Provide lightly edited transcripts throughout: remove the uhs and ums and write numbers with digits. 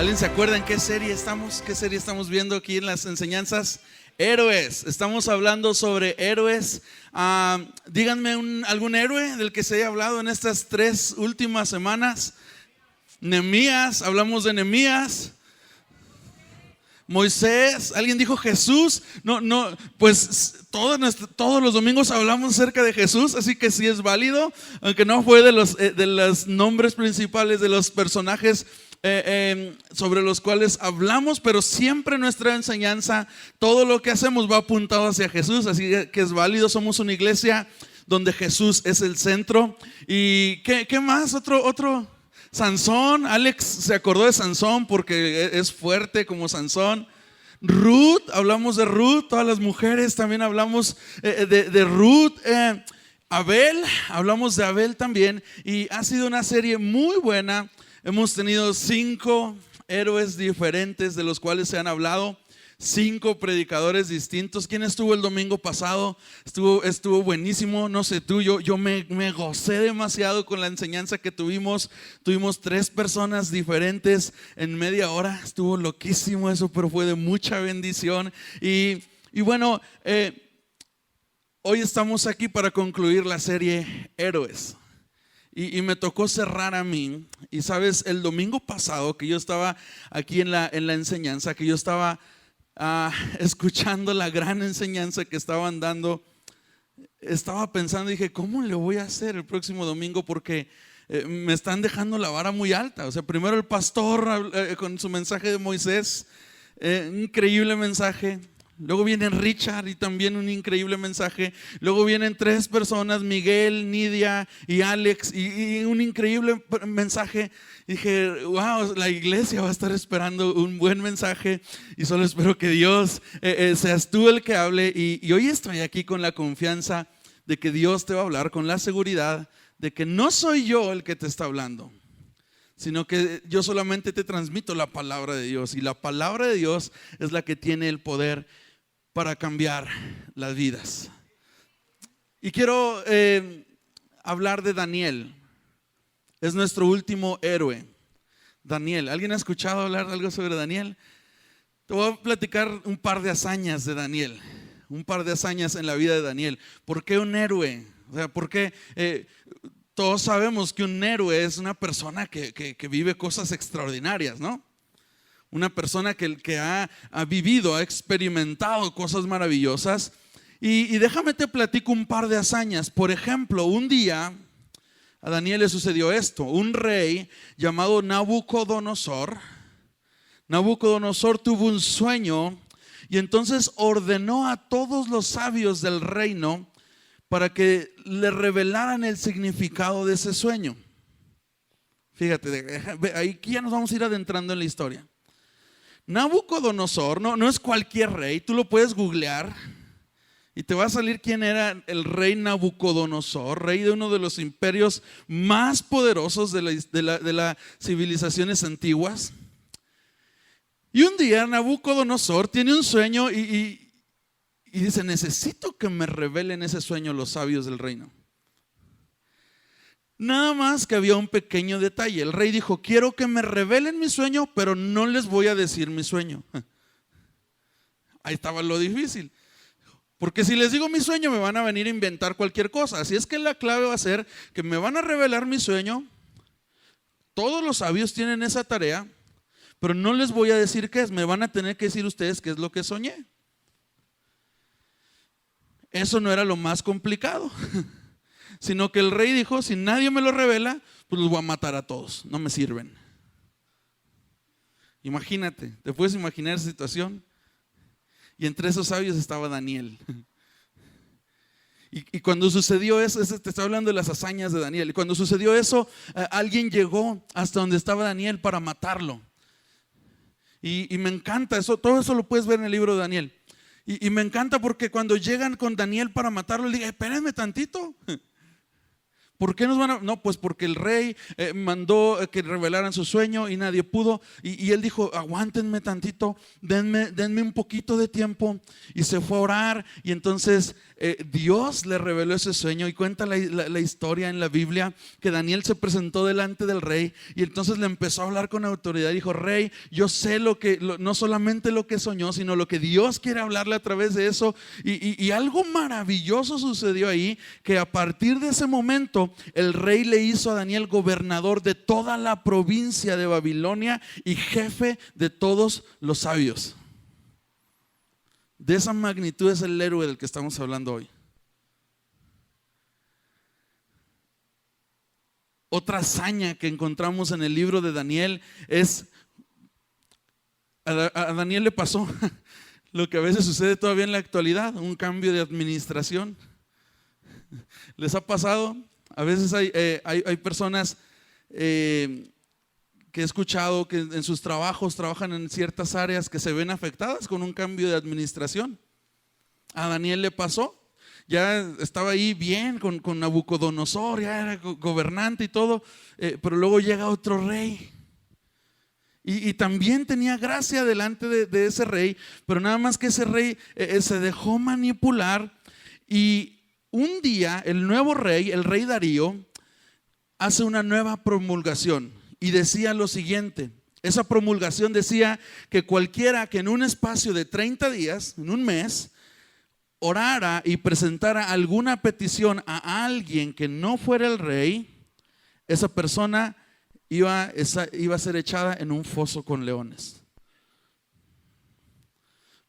¿Alguien se acuerda en qué serie estamos? ¿Qué serie estamos viendo aquí en las enseñanzas? Héroes. Estamos hablando sobre héroes. Díganme algún héroe del que se haya hablado en estas 3 últimas semanas. Nehemías, hablamos de Nehemías. Moisés, alguien dijo Jesús. No, pues todos los domingos hablamos acerca de Jesús, así que sí es válido, aunque no fue de los nombres principales de los personajes sobre los cuales hablamos, pero siempre nuestra enseñanza, todo lo que hacemos va apuntado hacia Jesús, así que es válido. Somos una iglesia donde Jesús es el centro. ¿Y qué más? Otro Sansón. Alex se acordó de Sansón porque es fuerte como Sansón. Ruth, hablamos de Ruth. Todas las mujeres también hablamos de Ruth. Abel, hablamos de Abel también. Y ha sido una serie muy buena. Hemos tenido 5 héroes diferentes de los cuales se han hablado, 5 predicadores distintos. ¿Quién estuvo el domingo pasado? Estuvo buenísimo. No sé tú, yo me gocé demasiado con la enseñanza que tuvimos. Tuvimos 3 personas diferentes en media hora. Estuvo loquísimo eso, pero fue de mucha bendición. Y bueno, hoy estamos aquí para concluir la serie Héroes. Y me tocó cerrar a mí. Y sabes, el domingo pasado que yo estaba aquí en la enseñanza, que yo estaba escuchando la gran enseñanza que estaban dando, estaba pensando, dije, ¿cómo le voy a hacer el próximo domingo? Porque me están dejando la vara muy alta. O sea, primero el pastor con su mensaje de Moisés, increíble mensaje. Luego viene Richard y también un increíble mensaje. Luego vienen 3 personas, Miguel, Nidia y Alex, y un increíble mensaje. Dije, wow, la iglesia va a estar esperando un buen mensaje y solo espero que Dios seas tú el que hable. Y hoy estoy aquí con la confianza de que Dios te va a hablar, con la seguridad de que no soy yo el que te está hablando, sino que yo solamente te transmito la palabra de Dios. Y la palabra de Dios es la que tiene el poder para cambiar las vidas. Y quiero hablar de Daniel. Es nuestro último héroe, Daniel. ¿Alguien ha escuchado hablar algo sobre Daniel? Te voy a platicar un par de hazañas de Daniel. Un par de hazañas en la vida de Daniel. ¿Por qué un héroe? O sea, ¿por qué? Todos sabemos que un héroe es una persona que vive cosas extraordinarias, ¿no? Una persona que ha vivido, ha experimentado cosas maravillosas. Y déjame te platico un par de hazañas. Por ejemplo, un día a Daniel le sucedió esto. Un rey llamado Nabucodonosor tuvo un sueño y entonces ordenó a todos los sabios del reino para que le revelaran el significado de ese sueño. Fíjate, aquí ya nos vamos a ir adentrando en la historia. Nabucodonosor no es cualquier rey. Tú lo puedes googlear y te va a salir quién era el rey Nabucodonosor, rey de uno de los imperios más poderosos de las civilizaciones antiguas. Y un día Nabucodonosor tiene un sueño y dice, necesito que me revelen ese sueño los sabios del reino. Nada más que había un pequeño detalle. El rey dijo, quiero que me revelen mi sueño, pero no les voy a decir mi sueño. Ahí estaba lo difícil. Porque si les digo mi sueño me van a venir a inventar cualquier cosa. Así es que la clave va a ser que me van a revelar mi sueño. Todos los sabios tienen esa tarea, pero no les voy a decir qué es. Me van a tener que decir ustedes qué es lo que soñé. Eso no era lo más complicado, sino que el rey dijo, si nadie me lo revela, pues los voy a matar a todos, no me sirven. Imagínate, ¿te puedes imaginar esa situación? Y entre esos sabios estaba Daniel. Y cuando sucedió eso, te estoy hablando de las hazañas de Daniel. Y cuando sucedió eso, alguien llegó hasta donde estaba Daniel para matarlo. Y me encanta eso, todo eso lo puedes ver en el libro de Daniel. Y me encanta porque cuando llegan con Daniel para matarlo, le dije, espérenme tantito. ¿Por qué nos van a...? No, pues porque el rey mandó que revelaran su sueño y nadie pudo. Y él dijo, aguántenme tantito, denme un poquito de tiempo. Y se fue a orar. Y entonces Dios le reveló ese sueño. Y cuenta la historia en la Biblia que Daniel se presentó delante del rey. Y entonces le empezó a hablar con autoridad. Dijo, rey, yo sé no solamente lo que soñó, sino lo que Dios quiere hablarle a través de eso. Y algo maravilloso sucedió ahí, que a partir de ese momento el rey le hizo a Daniel gobernador de toda la provincia de Babilonia y jefe de todos los sabios. De esa magnitud es el héroe del que estamos hablando hoy. Otra hazaña que encontramos en el libro de Daniel es, a Daniel le pasó lo que a veces sucede todavía en la actualidad, un cambio de administración. ¿Les ha pasado? A veces hay personas que he escuchado que en sus trabajos trabajan en ciertas áreas que se ven afectadas con un cambio de administración. A Daniel le pasó. Ya estaba ahí bien con Nabucodonosor, ya era gobernante y todo, pero luego llega otro rey. Y también tenía gracia delante de ese rey, pero nada más que ese rey se dejó manipular. Y un día el nuevo rey, el rey Darío, hace una nueva promulgación y decía lo siguiente. Esa promulgación decía que cualquiera que en un espacio de 30 días, en un mes, orara y presentara alguna petición a alguien que no fuera el rey, esa persona iba a ser echada en un foso con leones.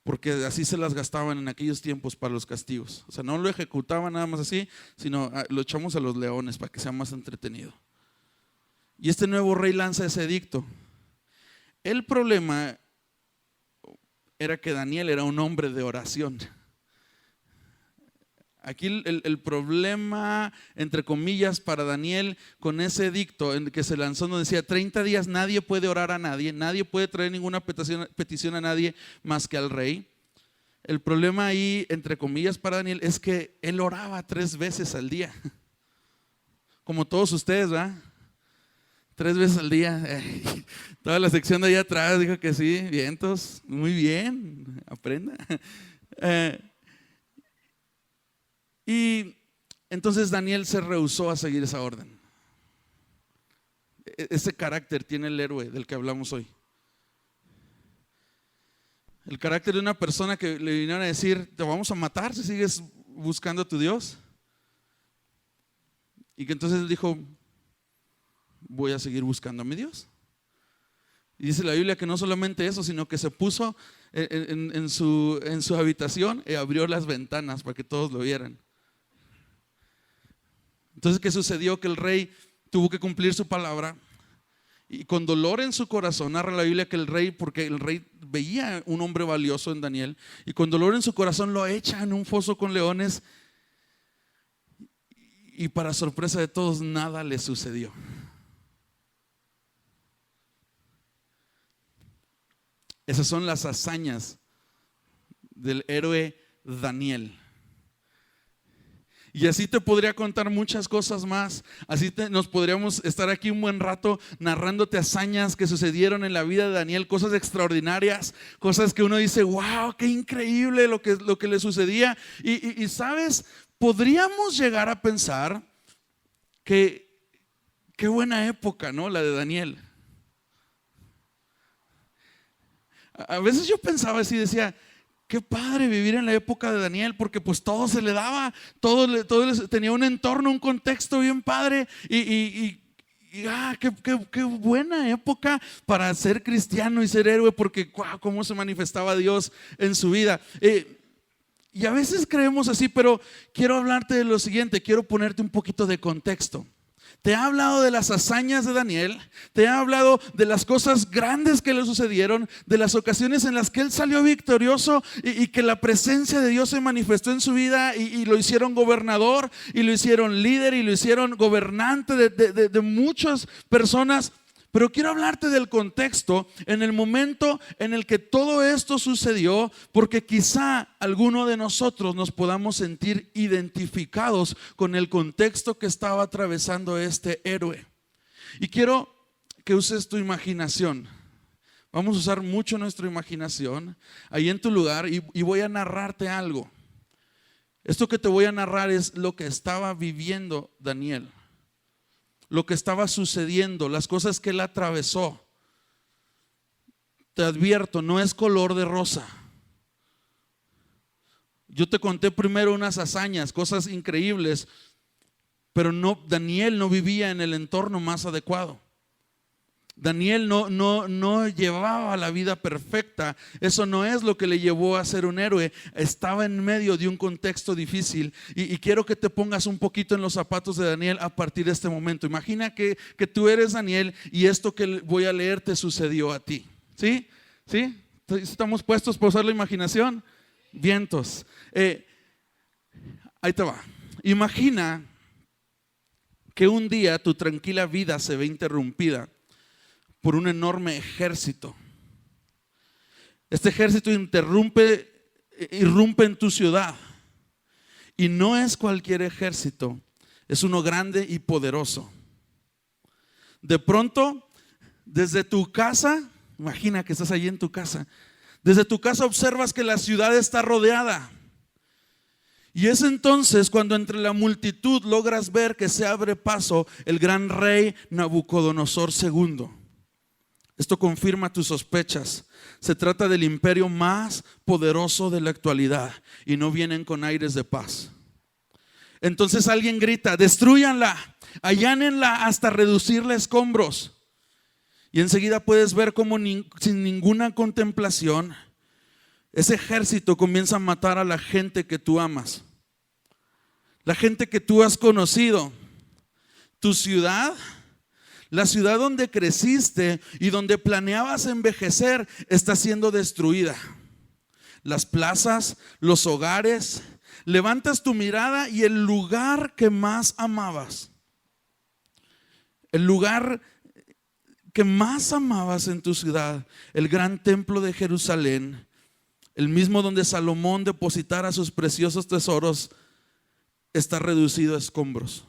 Porque así se las gastaban en aquellos tiempos para los castigos. O sea, no lo ejecutaban nada más así, sino lo echamos a los leones para que sea más entretenido. Y este nuevo rey lanza ese edicto. El problema era que Daniel era un hombre de oración. Aquí el problema, entre comillas, para Daniel con ese edicto en que se lanzó, donde decía 30 días nadie puede orar a nadie, nadie puede traer ninguna petición a nadie más que al rey. El problema ahí, entre comillas, para Daniel es que él oraba 3 veces al día. Como todos ustedes, ¿verdad? 3 veces al día. Toda la sección de allá atrás dijo que sí, vientos, muy bien, aprenda. Y entonces Daniel se rehusó a seguir esa orden. Ese carácter tiene el héroe del que hablamos hoy. El carácter de una persona que le vinieron a decir, te vamos a matar si sigues buscando a tu Dios. Y que entonces él dijo, voy a seguir buscando a mi Dios. Y dice la Biblia que no solamente eso, sino que se puso en su habitación y abrió las ventanas para que todos lo vieran. Entonces, ¿qué sucedió? Que el rey tuvo que cumplir su palabra y con dolor en su corazón, narra la Biblia que el rey, porque el rey veía un hombre valioso en Daniel, y con dolor en su corazón lo echa en un foso con leones, y para sorpresa de todos nada le sucedió. Esas son las hazañas del héroe Daniel. Y así te podría contar muchas cosas más. Así nos podríamos estar aquí un buen rato narrándote hazañas que sucedieron en la vida de Daniel, cosas extraordinarias, cosas que uno dice, wow, qué increíble lo que le sucedía. Y sabes, podríamos llegar a pensar que qué buena época, ¿no? La de Daniel. A veces yo pensaba así, decía, qué padre vivir en la época de Daniel, porque pues todo se le daba, todo tenía un entorno, un contexto bien padre qué buena época para ser cristiano y ser héroe, porque wow, cómo se manifestaba Dios en su vida. Y a veces creemos así, pero quiero hablarte de lo siguiente, quiero ponerte un poquito de contexto. Te he hablado de las hazañas de Daniel, te he hablado de las cosas grandes que le sucedieron, de las ocasiones en las que él salió victorioso y que la presencia de Dios se manifestó en su vida y lo hicieron gobernador, y lo hicieron líder, y lo hicieron gobernante de muchas personas. Pero quiero hablarte del contexto en el momento en el que todo esto sucedió, porque quizá alguno de nosotros nos podamos sentir identificados con el contexto que estaba atravesando este héroe. Y quiero que uses tu imaginación. Vamos a usar mucho nuestra imaginación ahí en tu lugar y voy a narrarte algo. Esto que te voy a narrar es lo que estaba viviendo Daniel, lo que estaba sucediendo, las cosas que él atravesó. Te advierto, no es color de rosa. Yo te conté primero unas hazañas, cosas increíbles, pero Daniel no vivía en el entorno más adecuado. Daniel no llevaba la vida perfecta. Eso no es lo que le llevó a ser un héroe. Estaba en medio de un contexto difícil. Y quiero que te pongas un poquito en los zapatos de Daniel a partir de este momento. Imagina que tú eres Daniel y esto que voy a leer te sucedió a ti. ¿Sí? ¿Sí? ¿Estamos puestos para usar la imaginación? Vientos. Ahí te va. Imagina que un día tu tranquila vida se ve interrumpida por un enorme ejército. Este ejército irrumpe en tu ciudad. Y no es cualquier ejército, es uno grande y poderoso. De pronto, desde tu casa, imagina que estás allí en tu casa, desde tu casa observas que la ciudad está rodeada. Y es entonces cuando entre la multitud logras ver que se abre paso el gran rey Nabucodonosor II. Esto confirma tus sospechas. Se trata del imperio más poderoso de la actualidad y no vienen con aires de paz. Entonces alguien grita: destrúyanla, allánenla hasta reducirla a escombros. Y enseguida puedes ver cómo sin ninguna contemplación ese ejército comienza a matar a la gente que tú amas, la gente que tú has conocido. Tu ciudad, la ciudad donde creciste y donde planeabas envejecer, está siendo destruida. Las plazas, los hogares. Levantas tu mirada y el lugar que más amabas, el lugar que más amabas en tu ciudad, el gran templo de Jerusalén, el mismo donde Salomón depositara sus preciosos tesoros, está reducido a escombros.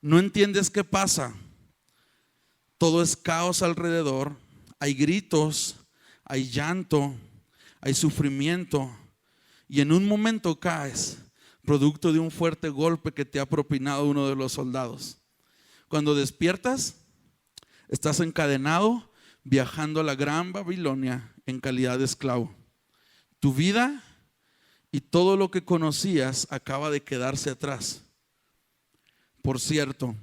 No entiendes qué pasa. Todo es caos alrededor. Hay gritos, hay llanto, hay sufrimiento. Y en un momento caes, producto de un fuerte golpe que te ha propinado uno de los soldados. Cuando despiertas, estás encadenado, viajando a la gran Babilonia en calidad de esclavo. Tu vida y todo lo que conocías acaba de quedarse atrás. Por cierto,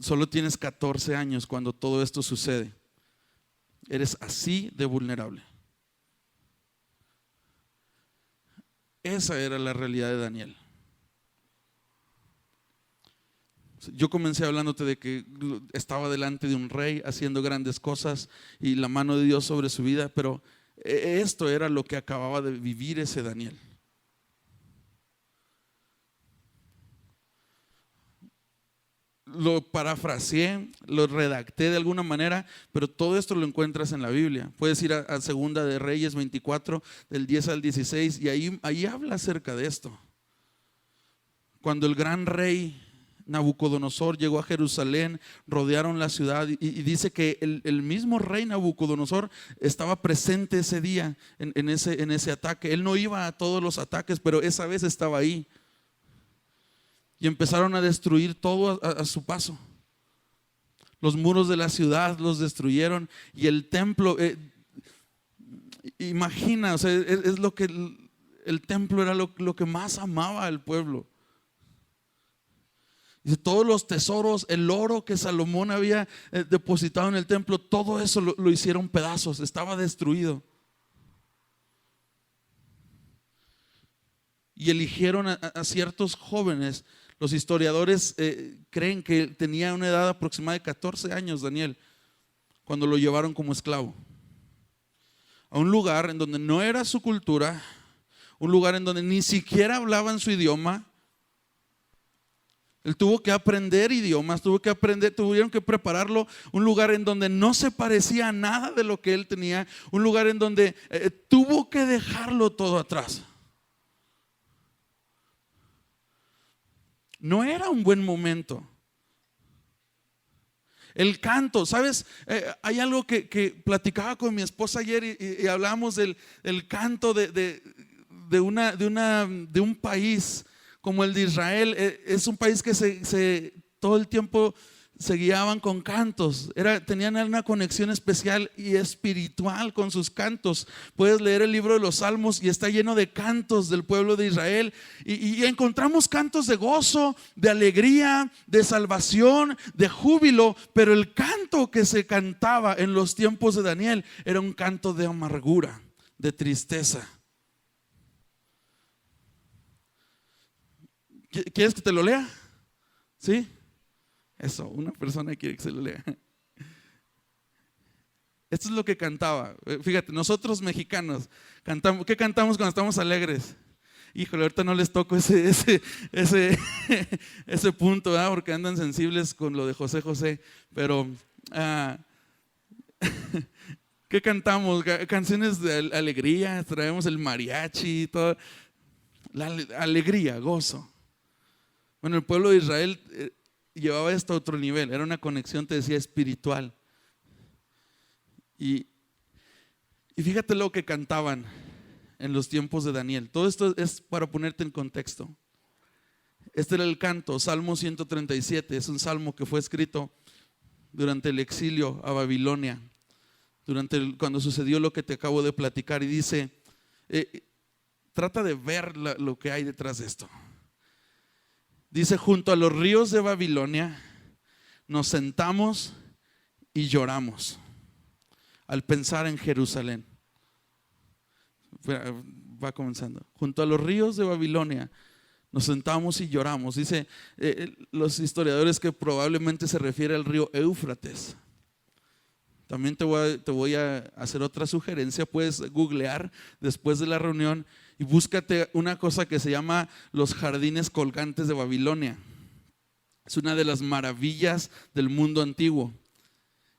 solo tienes 14 años cuando todo esto sucede. Eres así de vulnerable. Esa era la realidad de Daniel. Yo comencé hablándote de que estaba delante de un rey haciendo grandes cosas y la mano de Dios sobre su vida, pero esto era lo que acababa de vivir ese Daniel. Lo parafraseé, lo redacté de alguna manera, pero todo esto lo encuentras en la Biblia. Puedes ir a Segunda de Reyes 24, del 10 al 16, y ahí habla acerca de esto. Cuando el gran rey Nabucodonosor llegó a Jerusalén, rodearon la ciudad y dice que el mismo rey Nabucodonosor estaba presente ese día en ese ataque. Él no iba a todos los ataques, pero esa vez estaba ahí. Y empezaron a destruir todo a su paso. Los muros de la ciudad los destruyeron y el templo, imagina, o sea, es lo que el templo era lo que más amaba al pueblo. Y todos los tesoros, el oro que Salomón había depositado en el templo, todo eso lo hicieron pedazos, estaba destruido. Y eligieron a ciertos jóvenes. Los historiadores creen que tenía una edad aproximada de 14 años Daniel cuando lo llevaron como esclavo a un lugar en donde no era su cultura, un lugar en donde ni siquiera hablaban su idioma. Él tuvo que aprender idiomas, tuvieron que prepararlo un lugar en donde no se parecía a nada de lo que él tenía, un lugar en donde tuvo que dejarlo todo atrás. No era un buen momento. El canto, ¿sabes? Hay algo que platicaba con mi esposa ayer y hablábamos del canto de un país como el de Israel. Es un país que todo el tiempo se guiaban con cantos. Tenían una conexión especial y espiritual con sus cantos. Puedes leer el libro de los Salmos y está lleno de cantos del pueblo de Israel. Y encontramos cantos de gozo, de alegría, de salvación, de júbilo. Pero el canto que se cantaba en los tiempos de Daniel era un canto de amargura, de tristeza. ¿Quieres que te lo lea? ¿Sí? Eso, una persona quiere que se lo lea. Esto es lo que cantaba. Fíjate, nosotros mexicanos cantamos, ¿qué cantamos cuando estamos alegres? Híjole, ahorita no les toco ese punto, ¿verdad? Porque andan sensibles con lo de José José. Pero ¿qué cantamos? Canciones de alegría, traemos el mariachi, todo. La alegría, gozo. Bueno, el pueblo de Israel llevaba esto a otro nivel. Era una conexión, te decía, espiritual. Y fíjate lo que cantaban en los tiempos de Daniel. Todo esto es para ponerte en contexto. Este era el canto, Salmo 137. Es un salmo que fue escrito durante el exilio a Babilonia, cuando sucedió lo que te acabo de platicar. Y dice, trata de ver lo que hay detrás de esto. Dice: junto a los ríos de Babilonia nos sentamos y lloramos al pensar en Jerusalén. Va comenzando. Junto a los ríos de Babilonia nos sentamos y lloramos. Dice los historiadores que probablemente se refiere al río Éufrates. También te voy a hacer otra sugerencia. Puedes googlear después de la reunión y búscate una cosa que se llama los jardines colgantes de Babilonia. Es una de las maravillas del mundo antiguo.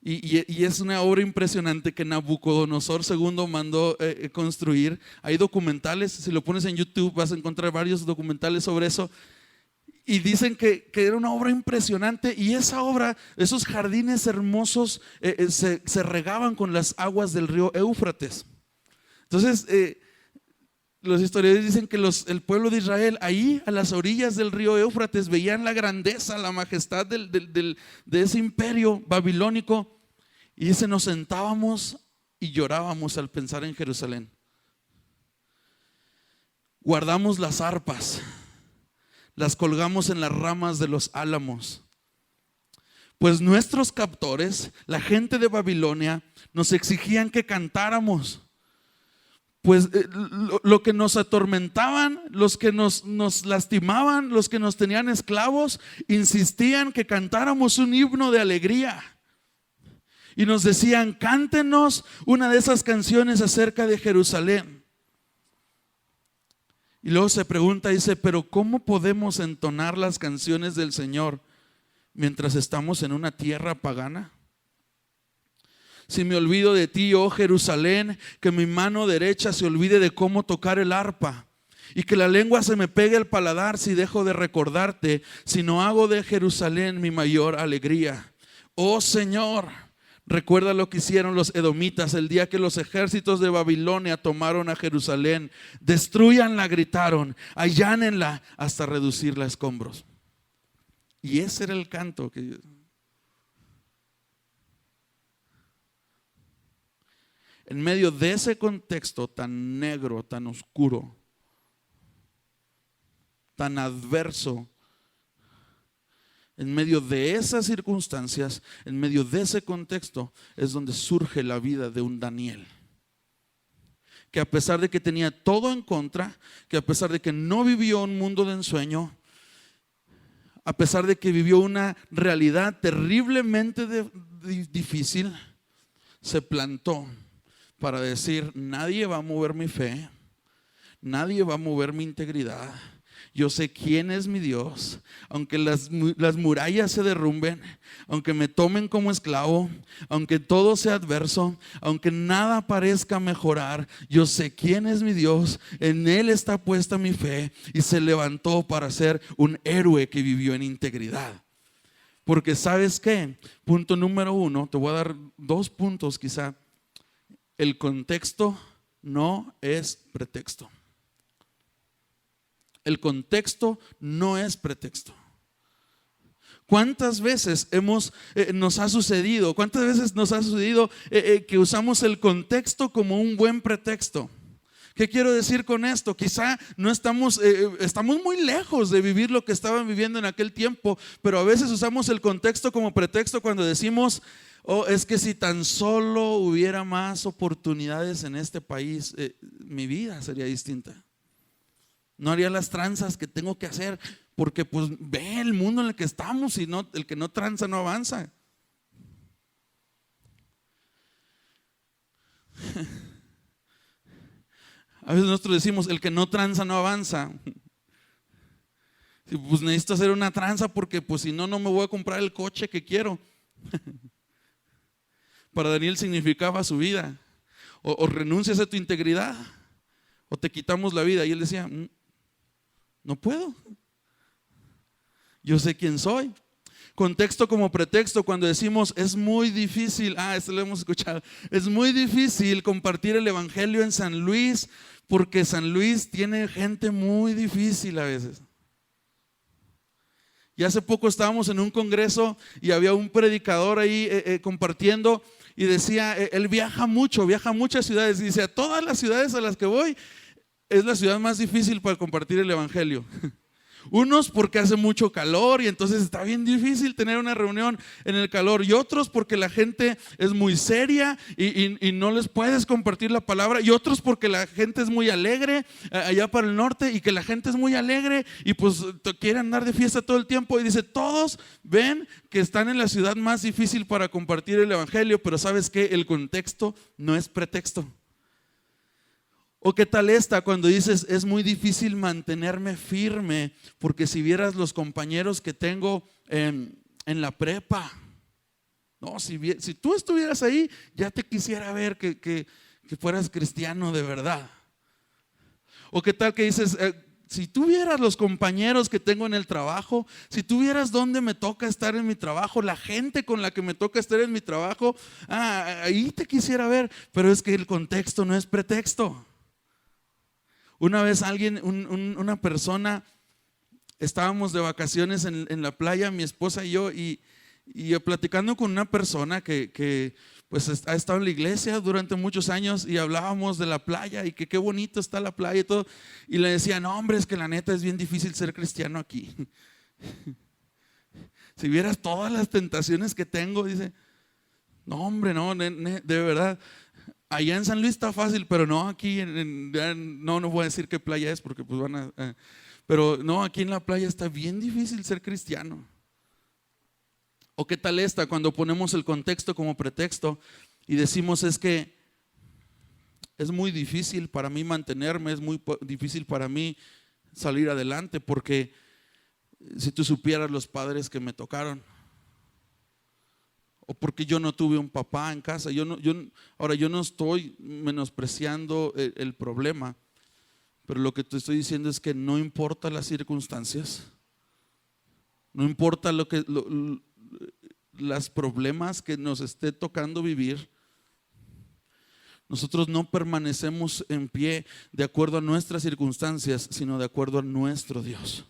Y es una obra impresionante que Nabucodonosor II mandó construir. Hay documentales, si lo pones en YouTube vas a encontrar varios documentales sobre eso. Y dicen que era una obra impresionante. Y esa obra, esos jardines hermosos se regaban con las aguas del río Éufrates. Entonces los historiadores dicen que el pueblo de Israel ahí a las orillas del río Éufrates veían la grandeza, la majestad de ese imperio babilónico. Y dice: nos sentábamos y llorábamos al pensar en Jerusalén. Guardamos las arpas, las colgamos en las ramas de los álamos, pues nuestros captores, la gente de Babilonia, nos exigían que cantáramos. Pues lo que nos atormentaban, los que nos lastimaban, los que nos tenían esclavos, insistían que cantáramos un himno de alegría. Y nos decían: cántenos una de esas canciones acerca de Jerusalén. Y luego se pregunta, dice: pero ¿cómo podemos entonar las canciones del Señor mientras estamos en una tierra pagana? Si me olvido de ti, oh Jerusalén, que mi mano derecha se olvide de cómo tocar el arpa, y que la lengua se me pegue al paladar si dejo de recordarte, si no hago de Jerusalén mi mayor alegría. Oh Señor, recuerda lo que hicieron los edomitas el día que los ejércitos de Babilonia tomaron a Jerusalén. Destruyanla, gritaron, allánenla hasta reducirla a escombros. Y ese era el canto que en medio de ese contexto tan negro, tan oscuro, tan adverso, en medio de esas circunstancias, en medio de ese contexto, es donde surge la vida de un Daniel. Que a pesar de que tenía todo en contra, que a pesar de que no vivió un mundo de ensueño, a pesar de que vivió una realidad terriblemente difícil, se plantó para decir: nadie va a mover mi fe, nadie va a mover mi integridad. yo sé quién es mi Dios. Aunque las murallas se derrumben, aunque me tomen como esclavo, aunque todo sea adverso, aunque nada parezca mejorar, yo sé quién es mi Dios. En Él está puesta mi fe y se levantó para ser un héroe que vivió en integridad. Porque ¿sabes qué? Punto número 1, te voy a dar 2 puntos quizá. El contexto no es pretexto. El contexto no es pretexto. ¿Cuántas veces nos ha sucedido que usamos el contexto como un buen pretexto? ¿Qué quiero decir con esto? Quizá no estamos muy lejos de vivir lo que estaban viviendo en aquel tiempo, pero a veces usamos el contexto como pretexto cuando decimos, es que si tan solo hubiera más oportunidades en este país, mi vida sería distinta. No haría las tranzas que tengo que hacer, porque pues ve el mundo en el que estamos y el que no tranza no avanza. A veces nosotros decimos, el que no tranza no avanza. Pues necesito hacer una tranza porque pues si no, no me voy a comprar el coche que quiero. Para Daniel significaba su vida. O renuncias a tu integridad o te quitamos la vida. Y él decía, no puedo. Yo sé quién soy. Contexto como pretexto cuando decimos es muy difícil, esto lo hemos escuchado, es muy difícil compartir el evangelio en San Luis porque San Luis tiene gente muy difícil a veces. Y hace poco estábamos en un congreso y había un predicador ahí compartiendo y decía, él viaja a muchas ciudades y dice, a todas las ciudades a las que voy es la ciudad más difícil para compartir el evangelio. Unos porque hace mucho calor y entonces está bien difícil tener una reunión en el calor, y otros porque la gente es muy seria y no les puedes compartir la palabra, y otros porque la gente es muy alegre allá para el norte y que la gente es muy alegre y pues quiere andar de fiesta todo el tiempo, y dice, todos ven que están en la ciudad más difícil para compartir el evangelio, pero ¿sabes qué? El contexto no es pretexto. ¿O qué tal esta cuando dices es muy difícil mantenerme firme porque si vieras los compañeros que tengo en la prepa? No, si tú estuvieras ahí ya te quisiera ver que fueras cristiano de verdad. ¿O qué tal que dices si tú vieras los compañeros que tengo en el trabajo, si tú vieras dónde me toca estar en mi trabajo, la gente con la que me toca estar en mi trabajo, ahí te quisiera ver, pero es que el contexto no es pretexto. Una vez una persona, estábamos de vacaciones en la playa, mi esposa y yo, y platicando con una persona que pues ha estado en la iglesia durante muchos años, y hablábamos de la playa y que qué bonito está la playa y todo, y le decía, no hombre, es que la neta es bien difícil ser cristiano aquí. Si vieras todas las tentaciones que tengo, dice, no hombre, no, de verdad. Allá en San Luis está fácil, pero no aquí, no voy a decir qué playa es porque pues pero no, aquí en la playa está bien difícil ser cristiano. ¿O qué tal esta cuando ponemos el contexto como pretexto y decimos es que es muy difícil para mí mantenerme, es muy difícil para mí salir adelante porque si tú supieras los padres que me tocaron, o porque yo no tuve un papá en casa. Ahora yo no estoy menospreciando el problema, pero lo que te estoy diciendo es que no importa las circunstancias, no importa los problemas que nos esté tocando vivir, nosotros no permanecemos en pie de acuerdo a nuestras circunstancias, sino de acuerdo a nuestro Dios.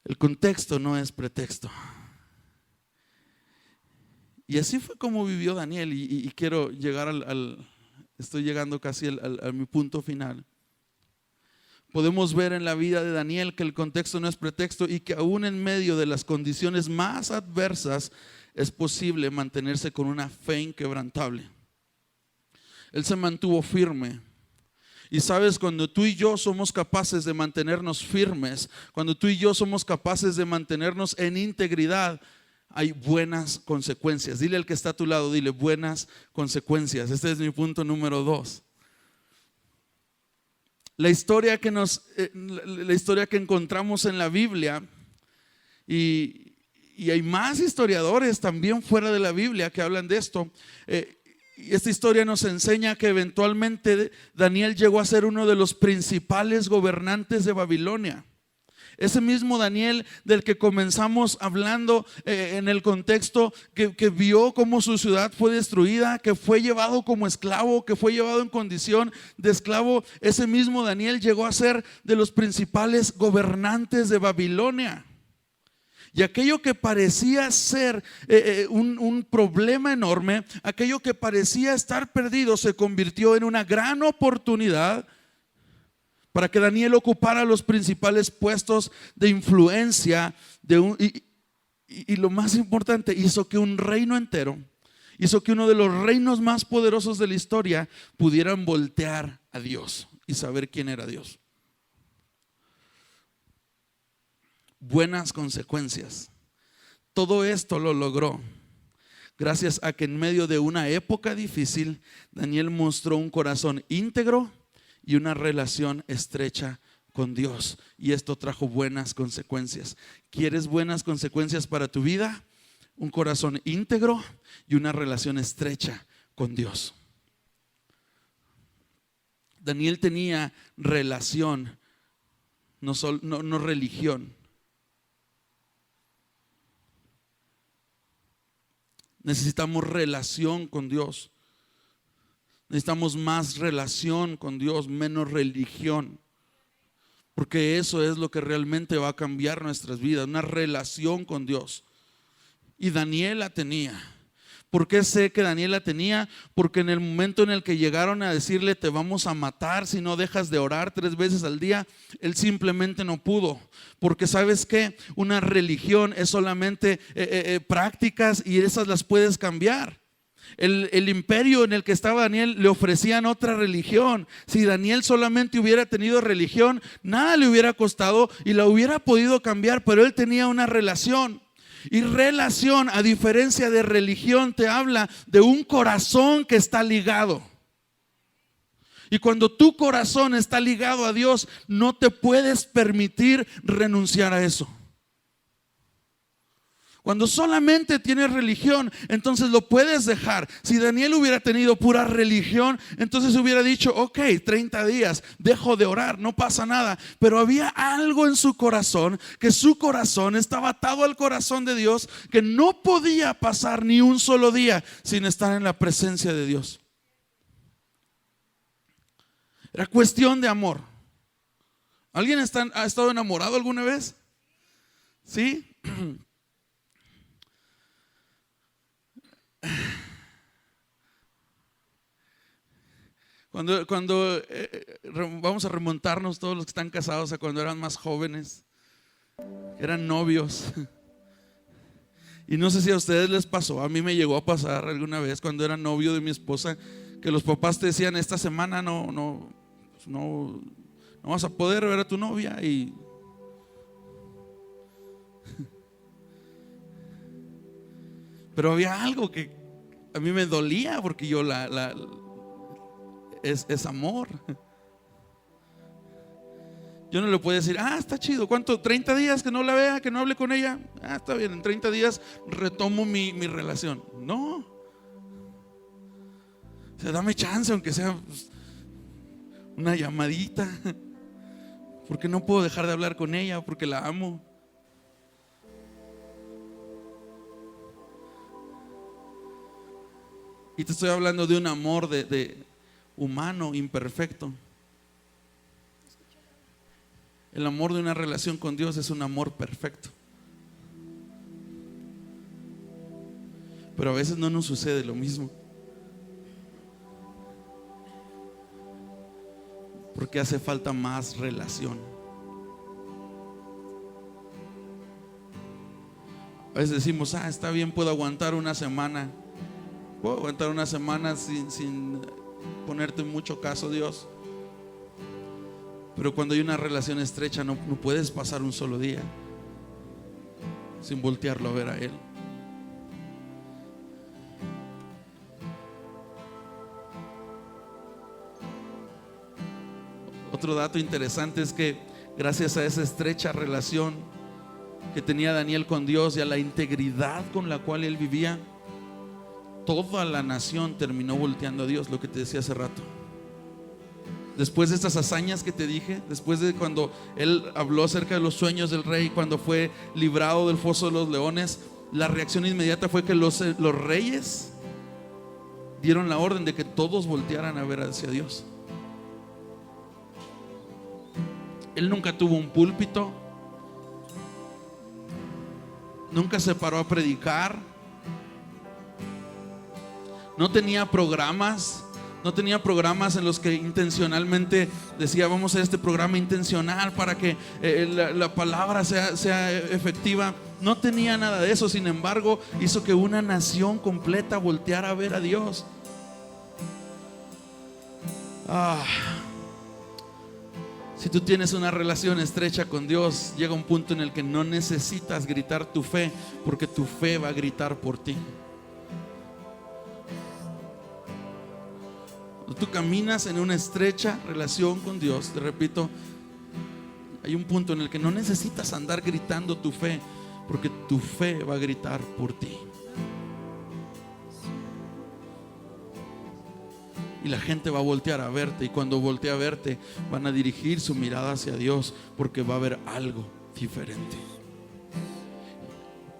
El contexto no es pretexto. Y así fue como vivió Daniel, y quiero llegar estoy llegando casi a mi punto final. Podemos ver en la vida de Daniel que el contexto no es pretexto y que aún en medio de las condiciones más adversas es posible mantenerse con una fe inquebrantable. Él se mantuvo firme. Y sabes, cuando tú y yo somos capaces de mantenernos firmes, cuando tú y yo somos capaces de mantenernos en integridad, hay buenas consecuencias. Dile al que está a tu lado, dile buenas consecuencias. Este es mi punto número 2. La historia que la historia que encontramos en la Biblia, y hay más historiadores también fuera de la Biblia que hablan de esto. Y esta historia nos enseña que eventualmente Daniel llegó a ser uno de los principales gobernantes de Babilonia. Ese mismo Daniel del que comenzamos hablando en el contexto que vio cómo su ciudad fue destruida, que fue llevado como esclavo, que fue llevado en condición de esclavo. Ese mismo Daniel llegó a ser de los principales gobernantes de Babilonia. Y aquello que parecía ser un problema enorme, aquello que parecía estar perdido, se convirtió en una gran oportunidad para que Daniel ocupara los principales puestos de influencia y lo más importante, hizo que un reino entero, hizo que uno de los reinos más poderosos de la historia pudieran voltear a Dios y saber quién era Dios. Buenas consecuencias. Todo esto lo logró gracias a que en medio de una época difícil, Daniel mostró un corazón íntegro y una relación estrecha con Dios, y esto trajo buenas consecuencias. ¿Quieres buenas consecuencias para tu vida? Un corazón íntegro y una relación estrecha con Dios. Daniel tenía relación, no religión. Necesitamos relación con Dios. Necesitamos más relación con Dios, menos religión. Porque eso es lo que realmente va a cambiar nuestras vidas, una relación con Dios. Y Daniel la tenía. ¿Por qué sé que Daniel la tenía? Porque en el momento en el que llegaron a decirle: te vamos a matar si no dejas de orar 3 veces al día, él simplemente no pudo. Porque ¿sabes qué? Una religión es solamente prácticas, y esas las puedes cambiar. El imperio en el que estaba Daniel le ofrecían otra religión. Si Daniel solamente hubiera tenido religión, nada le hubiera costado y la hubiera podido cambiar, pero él tenía una relación. Y relación, a diferencia de religión, te habla de un corazón que está ligado. Y cuando tu corazón está ligado a Dios, no te puedes permitir renunciar a eso. Cuando solamente tienes religión, entonces lo puedes dejar. Si Daniel hubiera tenido pura religión, entonces hubiera dicho: ok, 30 días, dejo de orar, no pasa nada. Pero había algo en su corazón, que su corazón estaba atado al corazón de Dios, que no podía pasar ni un solo día sin estar en la presencia de Dios. Era cuestión de amor. ¿Alguien ha estado enamorado alguna vez? ¿Sí? Cuando vamos a remontarnos todos los que están casados a cuando eran más jóvenes, eran novios. Y no sé si a ustedes les pasó, a mí me llegó a pasar alguna vez cuando era novio de mi esposa, que los papás te decían: esta semana no vas a poder ver a tu novia. Pero había algo que a mí me dolía, porque yo es amor. Yo no le puedo decir: está chido, ¿cuánto? 30 días que no la vea, que no hable con ella. Está bien, en 30 días retomo mi relación. No. O sea, dame chance, aunque sea una llamadita, porque no puedo dejar de hablar con ella, porque la amo. Y te estoy hablando de un amor de humano, imperfecto. El amor de una relación con Dios es un amor perfecto. Pero a veces no nos sucede lo mismo, porque hace falta más relación. A veces decimos: está bien, puedo aguantar una semana. Puedo aguantar una semana sin ponerte mucho caso, Dios. Pero cuando hay una relación estrecha, no puedes pasar un solo día sin voltearlo a ver a Él. Otro dato interesante es que gracias a esa estrecha relación que tenía Daniel con Dios y a la integridad con la cual él vivía, toda la nación terminó volteando a Dios, lo que te decía hace rato. Después de estas hazañas que te dije, después de cuando él habló acerca de los sueños del rey, cuando fue librado del foso de los leones, la reacción inmediata fue que los reyes dieron la orden de que todos voltearan a ver hacia Dios. Él nunca tuvo un púlpito, nunca se paró a predicar, no tenía programas en los que intencionalmente decía: vamos a hacer este programa intencional para que la palabra sea efectiva. No tenía nada de eso. Sin embargo, hizo que una nación completa volteara a ver a Dios. Si tú tienes una relación estrecha con Dios, llega un punto en el que no necesitas gritar tu fe, porque tu fe va a gritar por ti. Cuando tú caminas en una estrecha relación con Dios, te repito, hay un punto en el que no necesitas andar gritando tu fe, porque tu fe va a gritar por ti. Y la gente va a voltear a verte, y cuando voltea a verte, van a dirigir su mirada hacia Dios, porque va a haber algo diferente.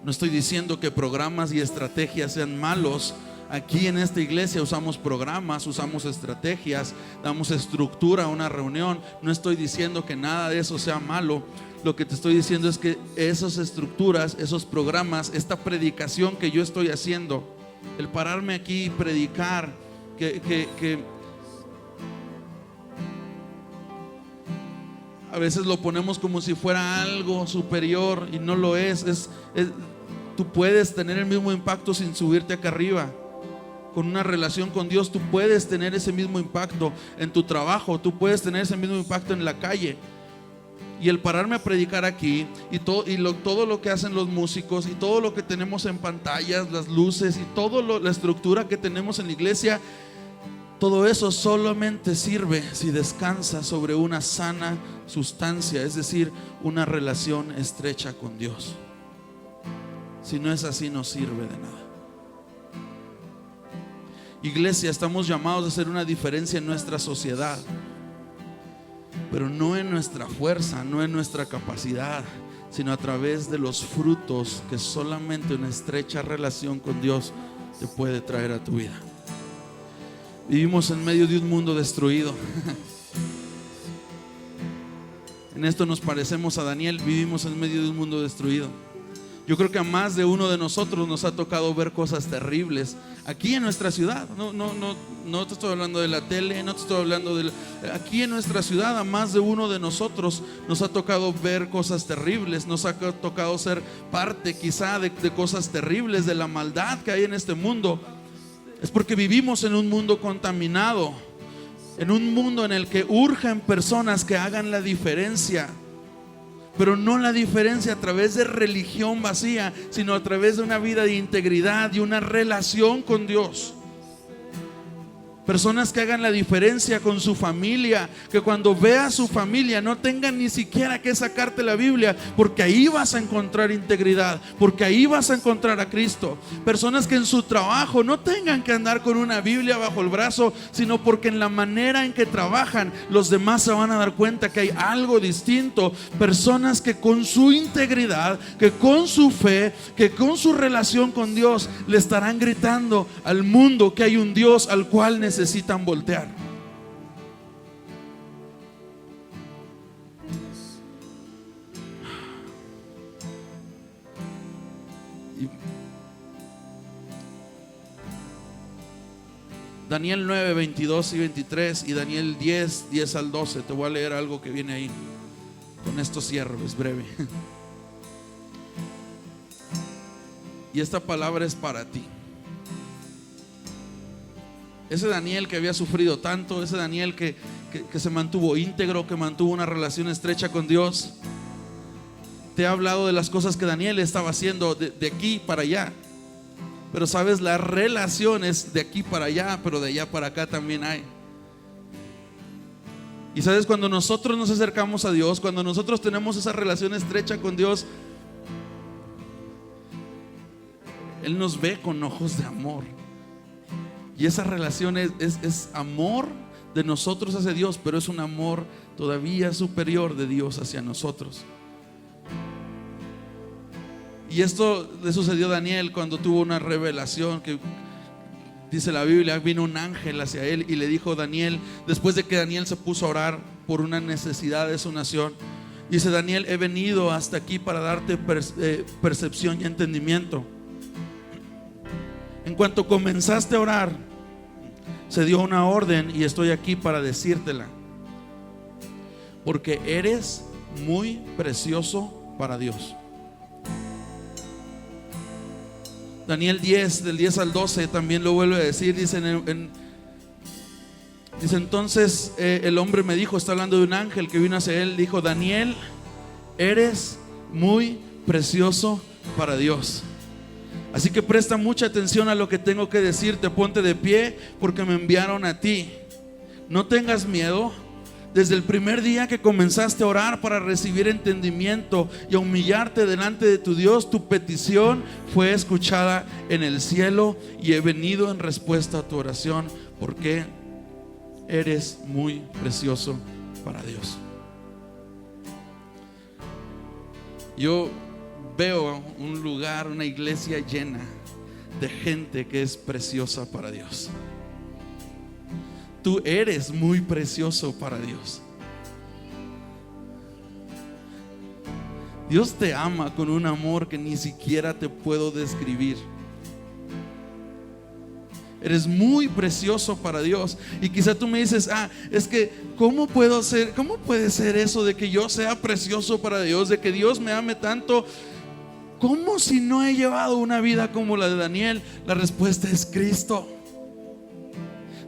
No estoy diciendo que programas y estrategias sean malos. Aquí en esta iglesia usamos programas, usamos estrategias, damos estructura a una reunión. No estoy diciendo que nada de eso sea malo. Lo que te estoy diciendo es que esas estructuras, esos programas, esta predicación que yo estoy haciendo, el pararme aquí y predicar, que a veces lo ponemos como si fuera algo superior, y no lo es. Tú puedes tener el mismo impacto sin subirte acá arriba. Con una relación con Dios, tú puedes tener ese mismo impacto en tu trabajo, tú puedes tener ese mismo impacto en la calle. Y el pararme a predicar aquí, y todo lo que hacen los músicos, y todo lo que tenemos en pantallas, las luces, y toda la estructura que tenemos en la iglesia, todo eso solamente sirve si descansa sobre una sana sustancia, es decir, una relación estrecha con Dios. Si no es así, no sirve de nada. Iglesia, estamos llamados a hacer una diferencia en nuestra sociedad, pero no en nuestra fuerza, no en nuestra capacidad, sino a través de los frutos que solamente una estrecha relación con Dios te puede traer a tu vida. Vivimos en medio de un mundo destruido. En esto nos parecemos a Daniel. Vivimos en medio de un mundo destruido. Yo creo que a más de uno de nosotros nos ha tocado ver cosas terribles aquí en nuestra ciudad. No te estoy hablando de la tele, no te estoy hablando de aquí en nuestra ciudad. A más de uno de nosotros nos ha tocado ver cosas terribles. Nos ha tocado ser parte quizá de cosas terribles, de la maldad que hay en este mundo. Es porque vivimos en un mundo contaminado, en un mundo en el que urgen personas que hagan la diferencia. Pero no la diferencia a través de religión vacía, sino a través de una vida de integridad y una relación con Dios. Personas que hagan la diferencia con su familia, que cuando vea a su familia no tengan ni siquiera que sacarte la Biblia, porque ahí vas a encontrar integridad, porque ahí vas a encontrar a Cristo. Personas que en su trabajo no tengan que andar con una Biblia bajo el brazo, sino porque en la manera en que trabajan los demás se van a dar cuenta que hay algo distinto. Personas que con su integridad, que con su fe, que con su relación con Dios le estarán gritando al mundo que hay un Dios al cual necesitan voltear. Daniel 9, 22 y 23 y Daniel 10, 10 al 12. Te voy a leer algo que viene ahí. Con esto cierro, es breve. Y esta palabra es para ti. Ese Daniel que había sufrido tanto, ese Daniel que se mantuvo íntegro, que mantuvo una relación estrecha con Dios, te he hablado de las cosas que Daniel estaba haciendo de aquí para allá. Pero sabes, la relación es de aquí para allá, pero de allá para acá también hay. Y sabes, cuando nosotros nos acercamos a Dios, cuando nosotros tenemos esa relación estrecha con Dios, Él nos ve con ojos de amor. Y esa relación es amor de nosotros hacia Dios, pero es un amor todavía superior de Dios hacia nosotros. Y esto le sucedió a Daniel cuando tuvo una revelación que dice la Biblia, vino un ángel hacia él y le dijo: Daniel, después de que Daniel se puso a orar por una necesidad de su nación, dice: Daniel, he venido hasta aquí para darte percepción y entendimiento. En cuanto comenzaste a orar, se dio una orden y estoy aquí para decírtela, porque eres muy precioso para Dios. Daniel 10, del 10 al 12 también lo vuelve a decir. Dice, dice entonces el hombre me dijo, está hablando de un ángel que vino hacia él, dijo: Daniel, eres muy precioso para Dios. Así que presta mucha atención a lo que tengo que decirte. Ponte de pie porque me enviaron a ti. No tengas miedo. Desde el primer día que comenzaste a orar para recibir entendimiento y a humillarte delante de tu Dios, tu petición fue escuchada en el cielo y he venido en respuesta a tu oración, porque eres muy precioso para Dios. Yo veo un lugar, una iglesia llena de gente que es preciosa para Dios. Tú eres muy precioso para Dios. Dios te ama con un amor que ni siquiera te puedo describir. Eres muy precioso para Dios. Y quizá tú me dices: es que ¿cómo puede ser eso de que yo sea precioso para Dios, de que Dios me ame tanto? ¿Cómo si no he llevado una vida como la de Daniel? La respuesta es Cristo.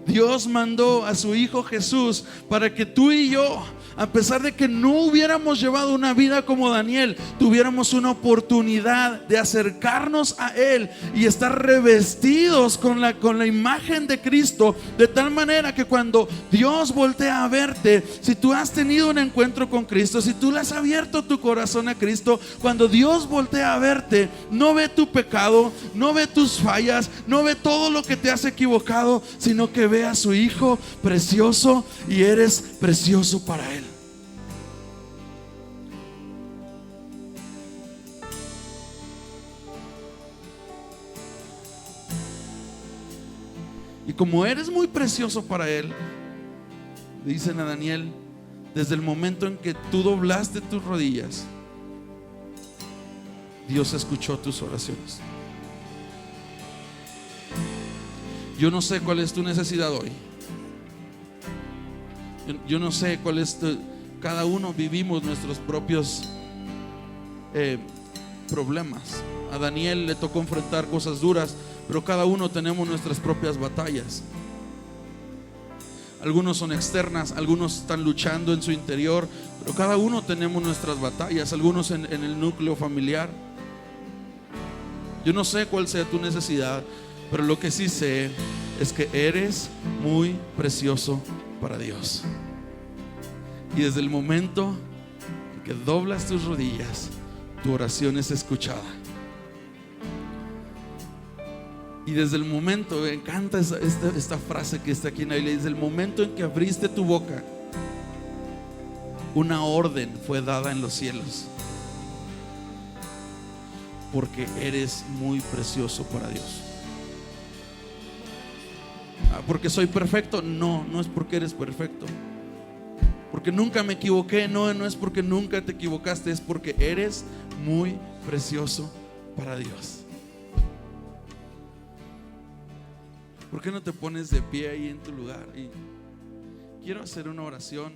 Dios mandó a su Hijo Jesús para que tú y yo, a pesar de que no hubiéramos llevado una vida como Daniel, tuviéramos una oportunidad de acercarnos a Él y estar revestidos con la imagen de Cristo, de tal manera que cuando Dios voltea a verte, si tú has tenido un encuentro con Cristo, si tú le has abierto tu corazón a Cristo, cuando Dios voltea a verte, no ve tu pecado, no ve tus fallas, no ve todo lo que te has equivocado, sino que ve a su Hijo precioso y eres precioso para Él. Y como eres muy precioso para Él, le dicen a Daniel: desde el momento en que tú doblaste tus rodillas, Dios escuchó tus oraciones. Yo no sé cuál es tu necesidad hoy. Yo no sé cuál es cada uno vivimos nuestros propios problemas. A Daniel le tocó enfrentar cosas duras, pero cada uno tenemos nuestras propias batallas. Algunos son externas, algunos están luchando en su interior, pero cada uno tenemos nuestras batallas. Algunos en el núcleo familiar. Yo no sé cuál sea tu necesidad, pero lo que sí sé es que eres muy precioso para Dios. Y desde el momento en que doblas tus rodillas, tu oración es escuchada. Y desde el momento, me encanta esta frase que está aquí en la Biblia: desde el momento en que abriste tu boca, una orden fue dada en los cielos, porque eres muy precioso para Dios. Porque soy perfecto. No es porque eres perfecto. Porque nunca me equivoqué. No es porque nunca te equivocaste. Es porque eres muy precioso para Dios. ¿Por qué no te pones de pie ahí en tu lugar? Y quiero hacer una oración.